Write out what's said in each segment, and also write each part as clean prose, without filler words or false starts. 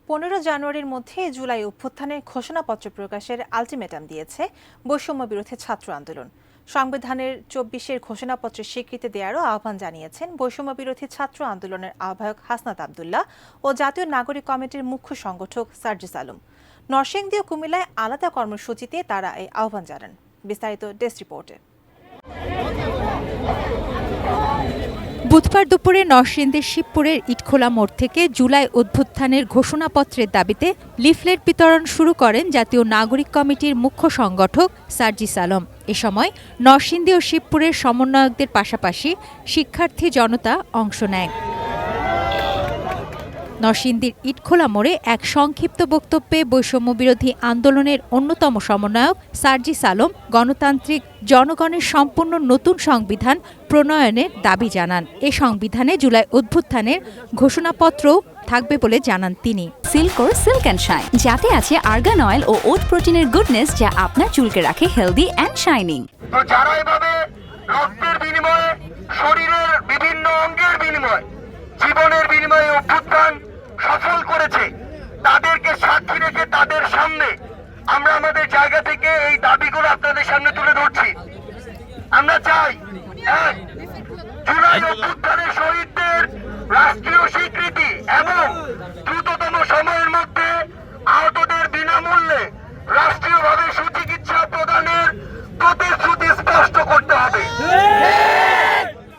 15 জানুয়ারির মধ্যে জুলাই অভ্যুত্থানের ঘোষণাপত্র প্রকাশের আলটিমেটাম দিয়েছে বৈষম্য বিরোধী ছাত্র আন্দোলন। সংবিধানের 24-এর ঘোষণাপত্রের স্বীকৃতি দেওয়ারও আহ্বান জানিয়েছেন বৈষম্য বিরোধী ছাত্র আন্দোলনের আহ্বায়ক হাসনাত আব্দুল্লাহ ও জাতীয় নাগরিক কমিটির মুখ্য সংগঠক সার্জিস আলম। নরসিংদী ও কুমিল্লায় আলাদা কর্মসূচিতে তারা এই আহ্বান জানান। বিস্তারিত ডেস্ক রিপোর্টে। বুধবার দুপুরে নরসিংদীর শিবপুরের ইটখোলা মোড় থেকে জুলাই অভ্যুত্থানের ঘোষণাপত্রের দাবিতে লিফলেট বিতরণ শুরু করেন জাতীয় নাগরিক কমিটির মুখ্য সংগঠক সার্জিস আলম। এ সময় নরসিংদী ও শিবপুরের সমন্বয়কদের পাশাপাশি শিক্ষার্থী জনতা অংশ নেয়। নরসিংদীর ইটখোলা মোড়ে এক সংক্ষিপ্ত বক্তব্যে বৈষম্য বিরোধী আন্দোলনের অন্যতম সমন্বয়ক সার্জিস আলম গণতান্ত্রিক জনগণের সম্পূর্ণ নতুন সংবিধান প্রণয়নের দাবি জানান। এ সংবিধানে জুলাই অভ্যুত্থানের ঘোষণাপত্রও থাকবে বলে জানান তিনি। সিল্কোর সিল্ক অ্যান্ড শাইন, যাতে আছে আর্গান অয়েল ও ওট প্রোটিনের গুডনেস, যা আপনার চুলকে রাখে হেলদি অ্যান্ড শাইনিং। তো যারা এভাবে রক্তের বিনিময়ে, শরীরের বিভিন্ন অঙ্গের বিনিময়ে, জীবনের বিনিময়ে অভ্যুত্থান সফল করেছে, তাদেরকে সাক্ষী রেখে তাদের সামনে আমরা আমাদের জায়গা থেকে এই দাবিগুলো আপনাদের সামনে তুলে ধরছি। আমরা চাই জুলাই অভ্যুত্থানের শহীদদের রাষ্ট্রীয় স্বীকৃতি এবং দ্রুততম সময়ের মধ্যে আহতদের বিনামূল্যে রাষ্ট্রীয়ভাবে সুচিকিৎসা প্রদানের প্রতিশ্রুতি স্পষ্ট করতে হবে।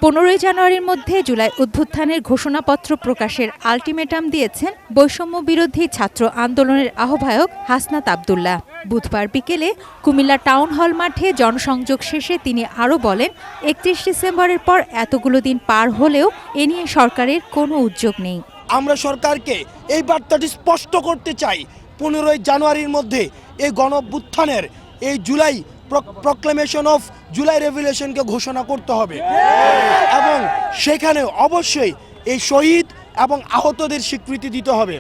15 জানুয়ারির মধ্যে জুলাই অভ্যুত্থানের ঘোষণাপত্র প্রকাশের আলটিমেটাম দিয়েছেন বৈষম্য বিরোধী ছাত্র আন্দোলনের আহ্বায়ক হাসনাত আব্দুল্লাহ। বুধবার বিকেলে কুমিল্লা টাউন হল মাঠে জনসংযোগ শেষে তিনি আরও বলেন, 31 ডিসেম্বরের পর এতগুলো দিন পার হলেও এ নিয়ে সরকারের কোনো উদ্যোগ নেই। আমরা সরকারকে এই বার্তাটি স্পষ্ট করতে চাই, 15 জানুয়ারির মধ্যে এই গণঅভ্যুত্থানের এই জুলাই প্রক্লেমেশন অফ জুলাই রেভলিউশনকে ঘোষণা করতে হবে এবং সেখানে অবশ্যই এই শহীদ এবং আহতদের স্বীকৃতি দিতে হবে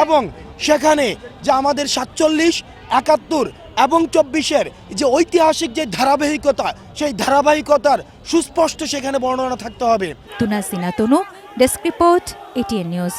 এবং সেখানে যে আমাদের 47, 71 এবং 24-এর যে ঐতিহাসিক যে ধারাবাহিকতা, সেই ধারাবাহিকতার সুস্পষ্ট সেখানে বর্ণনা থাকতে হবে। তুনা সিনা তনু, ডেস্ক রিপোর্ট, এটিএন নিউজ।